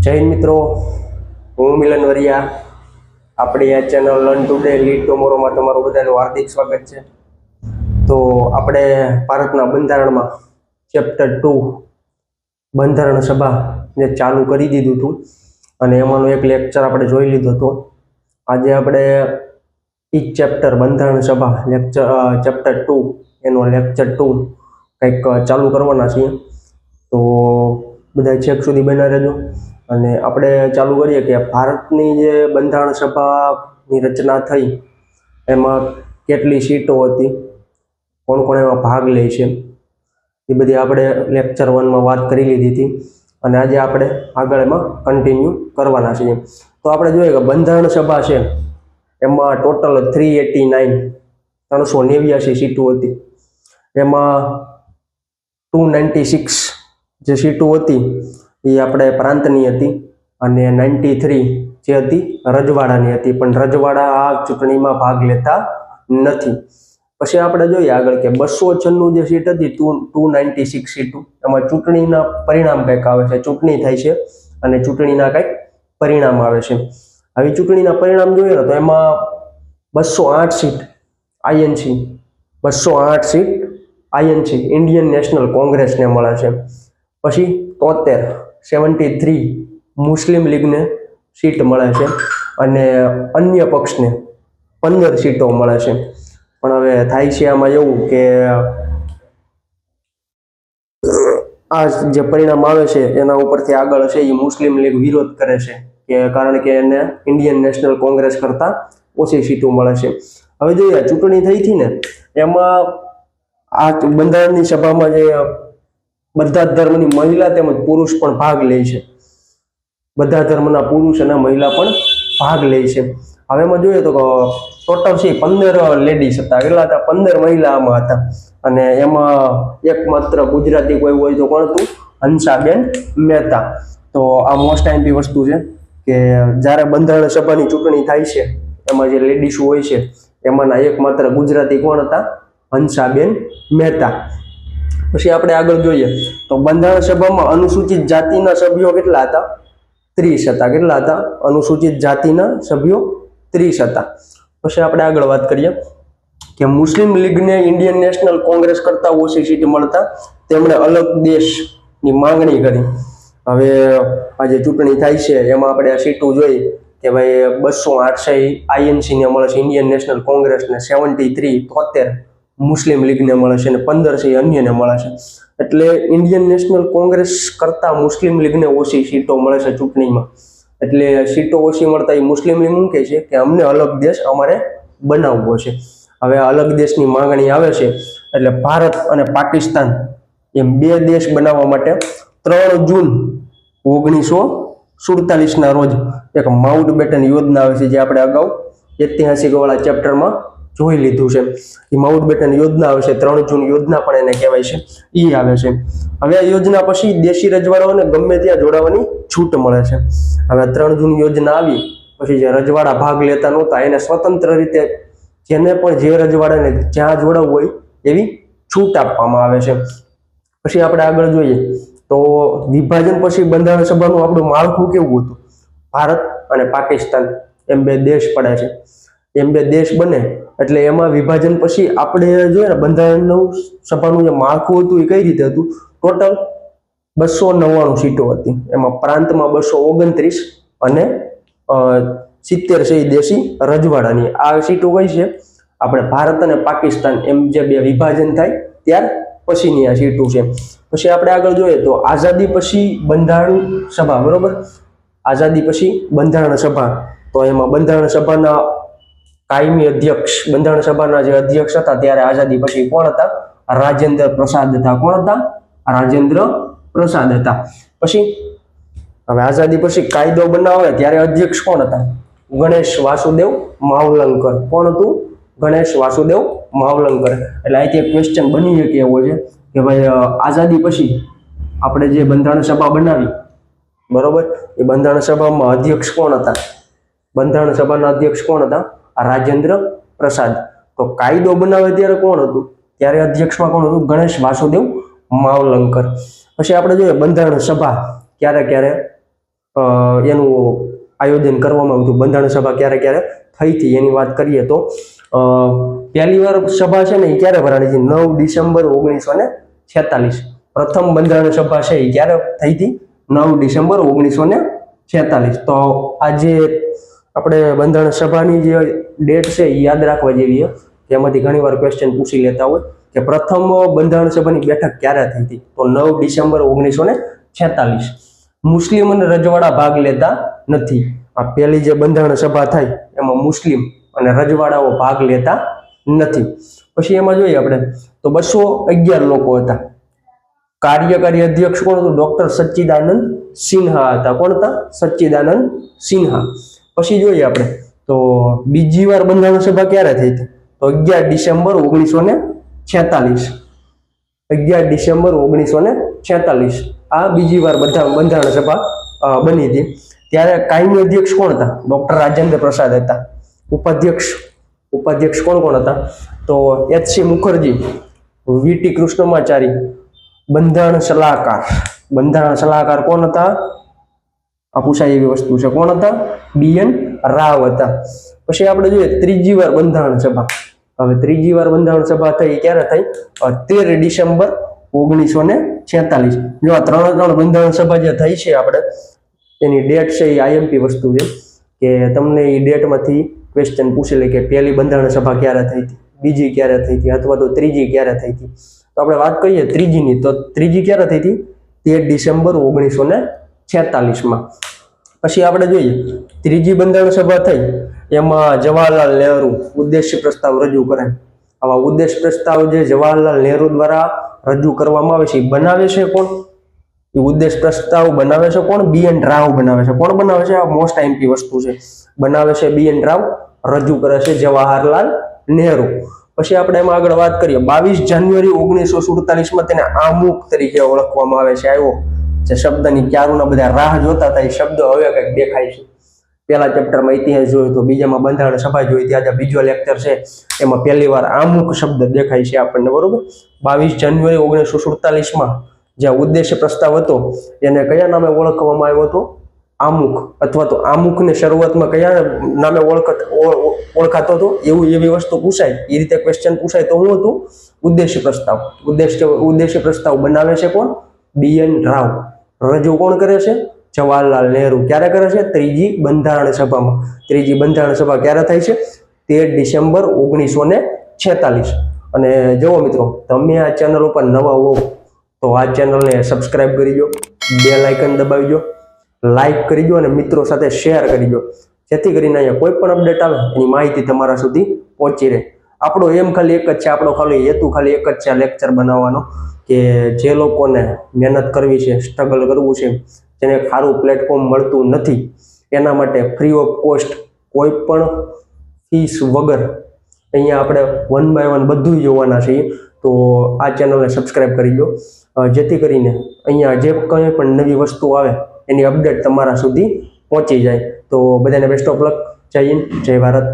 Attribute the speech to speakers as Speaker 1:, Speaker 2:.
Speaker 1: જય હિન્દ મિત્રો, હું મિલન વરિયા. આપણી આ ચેનલ લર્ન ટુડે લીડ ટુમોરોમાં તમારું બધાનું હાર્દિક સ્વાગત છે. તો આપણે ભારતના બંધારણમાં ચેપ્ટર 2 બંધારણ સભાને ચાલુ કરી દીધું હતું અને એમાંનો એક લેક્ચર આપણે જોઈ લીધો હતો. આજે આપણે ઈ ચેપ્ટર બંધારણ સભા ચેપ્ટર 2 એનો લેક્ચર 2 કંઈક ચાલુ કરવાના છીએ. તો બધા છેક સુધી બના રહેજો અને આપણે ચાલુ કરીએ કે ભારતની જે બંધારણ સભાની રચના થઈ એમાં કેટલી સીટો હતી, કોણ કોણ એમાં ભાગ લે છે, એ બધી આપણે લેક્ચર 1માં વાત કરી લીધી હતી અને આજે આપણે આગળ એમાં કન્ટિન્યુ કરવાના છીએ. તો આપણે જોઈએ કે બંધારણ સભા છે એમાં ટોટલ 389 સીટો હતી. એમાં 296 જે સીટો હતી એ આપણે પ્રાંતની હતી અને 93 જે હતી રજવાડાની હતી, પણ રજવાડા આ ચૂંટણીમાં ભાગ લેતા નથી. પછી આપણે જોઈએ આગળ કે 296 જે સીટ હતી 296 સીટો, એમાં ચૂંટણીના પરિણામ કંઈક આવે છે, ચૂંટણી થાય છે અને ચૂંટણીના કંઈક પરિણામ આવે છે. આવી ચૂંટણીના પરિણામ જોઈએ તો એમાં 208 seat INC 208 seat INC Indian national કોંગ્રેસને મળે છે. પછી 73 મુસ્લિમ લીગને સીટ મળે છે અને અન્ય પક્ષને 15 સીટો મળે છે. પણ હવે થાય છે આમાં એવું કે આ જે પરિણામ આવે છે એના ઉપરથી આગળ છે એ મુસ્લિમ લીગ વિરોધ કરે છે કે કારણ કે એને ઇન્ડિયન નેશનલ કોંગ્રેસ કરતા ઓછી સીટો મળે છે. હવે જોઈએ ચૂંટણી થઈ હતી ને એમાં આ બંધારણની સભામાં જે બધા ધર્મની મહિલા તેમજ પુરુષ પણ ભાગ લે છે. બધા ધર્મના પુરુષ અને મહિલા પણ ભાગ લે છે. હવે એમાં જોઈએ તો ટોટલ છે 15 લેડીઝ હતા, કેટલા હતા 15 મહિલા આમાં હતા અને એમાં એકમાત્ર ગુજરાતી કોઈ હોય તો કોણ હતું? હંસાબેન મહેતા. તો આ મોસ્ટ આઈમ્પી વસ્તુ છે કે જ્યારે બંધારણ સભાની ચૂંટણી થાય છે એમાં જે લેડીઝ હોય છે એમાંના એકમાત્ર ગુજરાતી કોણ હતા? હંસાબેન મહેતા. પછી આપણે આગળ જોઈએ તો બંધારણ સભામાં અનુસૂચિત જાતિના સભ્યો કેટલા હતા? 30 હતા. કેટલા હતા? અનુસૂચિત જાતિના સભ્યો 30 હતા. પછી આપણે આગળ વાત કરીએ કે મુસ્લિમ લીગને ઇન્ડિયન નેશનલ કોંગ્રેસ કરતા ઓછી સીટ મળતા તેમણે અલગ દેશની માંગણી કરી. હવે આ જે ચૂંટણી થાય છે એમાં આપણે આ સીટો જોઈ કે ભાઈ 208 આઈએનસીને મળે છે ઇન્ડિયન નેશનલ કોંગ્રેસને, 73 મુસ્લિમ લીગને મળે છે અને 15 અન્યને મળે છે. એટલે ઇન્ડિયન નેશનલ કોંગ્રેસ કરતા મુસ્લિમ લીગને ઓછી સીટો મળે છે ચૂંટણીમાં. એટલે સીટો ઓછી મળતા એ મુસ્લિમ લીગ શું કહે છે કે અમને અલગ દેશ અમારે બનાવવો છે. હવે અલગ દેશની માંગણી આવે છે એટલે ભારત અને પાકિસ્તાન એમ બે દેશ બનાવવા માટે 3 જૂન 1947ના રોજ એક માઉન્ટ બેટન યોજના આવે છે, જે આપણે અગાઉ ઐતિહાસિક વાળા ચેપ્ટરમાં જોઈ લીધું છે. એ માઉન્ટ બેટન યોજના આવે છે, 3 જૂન યોજના પણ એને કહેવાય છે, એ આવે છે. હવે આ યોજના પછી દેશી રજવાડાઓને ગમે ત્યાં જોડાવાની છૂટ મળે છે. હવે 3 જૂન યોજના આવી પછી જે રજવાડા ભાગ લેતા નહોતા એને સ્વતંત્ર રીતે જેને પણ જે રજવાડાને જ્યાં જોડાવવું હોય એવી છૂટ આપવામાં આવે છે. પછી આપણે આગળ જોઈએ તો વિભાજન પછી બંધારણ સભાનું આપણું માળખું કેવું હતું? ભારત અને પાકિસ્તાન એમ બે દેશ પડે છે. એમ બે દેશ બને એટલે એમાં વિભાજન પછી આપણે જોઈએ ને બંધારણનું સભાનું જે માળખું હતું એ કઈ રીતે હતું? ટોટલ 299 સીટો હતી. એમાં પ્રાંતમાં 229 અને 70 છે દેશી રજવાડાની. આ સીટો કઈ છે? આપણે ભારત અને પાકિસ્તાન એમ જે બે વિભાજન થાય ત્યાર પછીની આ સીટો છે. પછી આપણે આગળ જોઈએ તો આઝાદી પછી બંધારણ સભા, બરોબર? આઝાદી પછી બંધારણ સભા, તો એમાં બંધારણ સભાના કાયમી અધ્યક્ષ, બંધારણ સભાના જે અધ્યક્ષ હતા ત્યારે આઝાદી પછી કોણ હતા? રાજેન્દ્ર પ્રસાદ હતા. કોણ હતા? રાજેન્દ્ર પ્રસાદ હતા. પછી હવે આઝાદી પછી કાયદો બનાવે ત્યારે અધ્યક્ષ કોણ હતા? ગણેશ વાસુદેવ માવલંકર. કોણ હતું? ગણેશ વાસુદેવ માવલંકર. એટલે અહીંથી એક ક્વેશ્ચન બની શકે એવો છે કે ભાઈ આઝાદી પછી આપણે જે બંધારણ સભા બનાવી, બરોબર, એ બંધારણ સભામાં અધ્યક્ષ કોણ હતા? બંધારણ સભાના અધ્યક્ષ કોણ હતા? રાજેન્દ્ર પ્રસાદ. તો કાયદો બનાવે ત્યારે કોણ હતું? ત્યારે અધ્યક્ષમાં કોણ હતું? ગણેશ વાસુદેવ માવલંકર. પછી આપણે જોઈએ બંધારણ સભા ક્યારે ક્યારે એનું આયોજન કરવામાં આવ્યું હતું. બંધારણ સભા ક્યારે ક્યારે થઈ હતી એની વાત કરીએ તો પહેલી વાર સભા છે ને એ ક્યારે ભરાણી હતી? 9 ડિસેમ્બર 1946. પ્રથમ બંધારણ સભા છે એ ક્યારે થઈ હતી? 9 ડિસેમ્બર 1946. તો આજે આપણે બંધારણ સભાની જે ડેટ છે એ યાદ રાખવા જેવી છે. તેમાંથી ઘણી વાર ક્વેશ્ચન પૂછી લેતા હોય કે પ્રથમ બંધારણ સભાની બેઠક ક્યારે થઈ હતી? તો 9 ડિસેમ્બર 1946. મુસ્લિમ અને રજવાડા ભાગ લેતા નથી. આ પહેલી જે બંધારણ સભા થઈ એમાં મુસ્લિમ અને રજવાડાઓ ભાગ લેતા નથી. પછી એમાં જોઈએ આપણે તો 211 લોકો હતા. કાર્યકારી અધ્યક્ષ કોણ હતું? ડોક્ટર સચ્ચિદાનંદ સિન્હા હતા. કોણ હતા? સચ્ચિદાનંદ સિન્હા. પછી જોઈએ આપણે તો બીજી વાર બંધારણ સભા ક્યારે થઈ હતી? તો 11 ડિસેમ્બર 1946. 11 ડિસેમ્બર 1946 આ બીજી વાર બંધારણ સભા બની હતી. ત્યારે કાયમી અધ્યક્ષ કોણ હતા? ડોક્ટર રાજેન્દ્ર પ્રસાદ હતા. ઉપાધ્યક્ષ કોણ કોણ હતા? તો HC મુખર્જી, VT કૃષ્ણમાચારી. બંધારણ સલાહકાર કોણ હતા? આ પૂછાય એવી વસ્તુ છે. કોણ હતા? BN રાવ હતા. પછી આપણે જોઈએ ત્રીજી વાર બંધારણ સભા. હવે ત્રીજી વાર બંધારણ સભા થઈ ક્યારે થઈ? 13 ડિસેમ્બર 1946. જો આ ત્રણ બંધારણ સભા જે થઈ છે આપણે એની ડેટ છે એ IMP વસ્તુ છે કે તમને એ ડેટમાંથી ક્વેશ્ચન પૂછી લે કે પહેલી બંધારણ સભા ક્યારે થઈ હતી, બીજી ક્યારે થઈ હતી, અથવા તો ત્રીજી ક્યારે થઈ હતી. તો આપણે વાત કરીએ ત્રીજીની, તો ત્રીજી ક્યારે થઈ હતી? 13 ડિસેમ્બર 1946. પછી આપણે જોઈએ ત્રીજી બંધારણ સભા થઈ એમાં જવાહરલાલ નહેરુ ઉદ્દેશ્ય પ્રસ્તાવ રજૂ કરે. આવા ઉદ્દેશ પ્રસ્તાવ જે જવાહરલાલ નહેરુ દ્વારા રજૂ કરવામાં આવે છે એ બનાવે છે કોણ? એ ઉદ્દેશ પ્રસ્તાવ બનાવે છે કોણ? BN રાવ બનાવે છે. કોણ બનાવે છે? આ મોસ્ટ IMP વસ્તુ છે. બનાવે છે BN રાવ, રજૂ કરે છે જવાહરલાલ નહેરુ. પછી આપણે એમાં આગળ વાત કરીએ 22 જાન્યુઆરી 1947 તેને આમુખ તરીકે ઓળખવામાં આવે છે. આવ્યો જે શબ્દની ક્યારના બધા રાહ જોતા હતા એ શબ્દ હવે કંઈક દેખાય છે. પહેલા ચેપ્ટરમાં ઇતિહાસ જોયો તો બીજામાં બંધારણ સભા જોઈ, ત્યાં આજે બીજો લેક્ચર છે એમાં પહેલી વાર આમુખ શબ્દ દેખાય છે આપણને. બરોબર. 22 જાન્યુઆરી 1947 જે ઉદ્દેશ્ય પ્રસ્તાવ હતો એને કયા નામે ઓળખવામાં આવ્યો હતો? આમુખ. અથવા તો આમુખને શરૂઆતમાં કયા નામે ઓળખાતો હતો? એવી વસ્તુ પૂછાય, એ રીતે ક્વેશ્ચન પૂછાય તો શું હતું? ઉદ્દેશ્ય પ્રસ્તાવ. ઉદ્દેશ્ય પ્રસ્તાવ બનાવે છે કોણ? BN રાવ. રજૂ કોણ કરે છે? જવાહરલાલ નહેરુ. ક્યારે કરે છે? ત્રીજી બંધારણ સભામાં. ત્રીજી બંધારણ સભા ક્યારે થાય છે? 13 ડિસેમ્બર 1946. અને જુઓ મિત્રો, તમે આ ચેનલ ઉપર નવા હો તો આ ચેનલને સબસ્ક્રાઇબ કરી દો, બેલ આઇકન દબાવી દો, લાઈક કરી દો અને મિત્રો સાથે શેર કરી દો, જેથી કરીને અહીંયા કોઈ પણ અપડેટ આવે એની માહિતી તમારા સુધી પહોંચી રહે. આપણો એમ ખાલી એક જ છે, આપણો ખાલી હેતુ ખાલી એક જ છે લેક્ચર બનાવવાનો, કે જે લોકોને મહેનત કરવી છે, સ્ટ્રગલ કરવું છે, જેને સારું પ્લેટફોર્મ મળતું નથી, એના માટે ફ્રી ઓફ કોસ્ટ કોઈ પણ ફીસ વગર અહીંયા આપણે 1 by 1 બધું જોવાના છીએ. તો આ ચેનલને સબસ્ક્રાઇબ કરી દો, જેથી કરીને અહીંયા જે કંઈ પણ નવી વસ્તુ આવે એની અપડેટ તમારા સુધી પહોંચી જાય. તો બધાને બેસ્ટ ઓફ લક. જય હિન્દ, જય ભારત.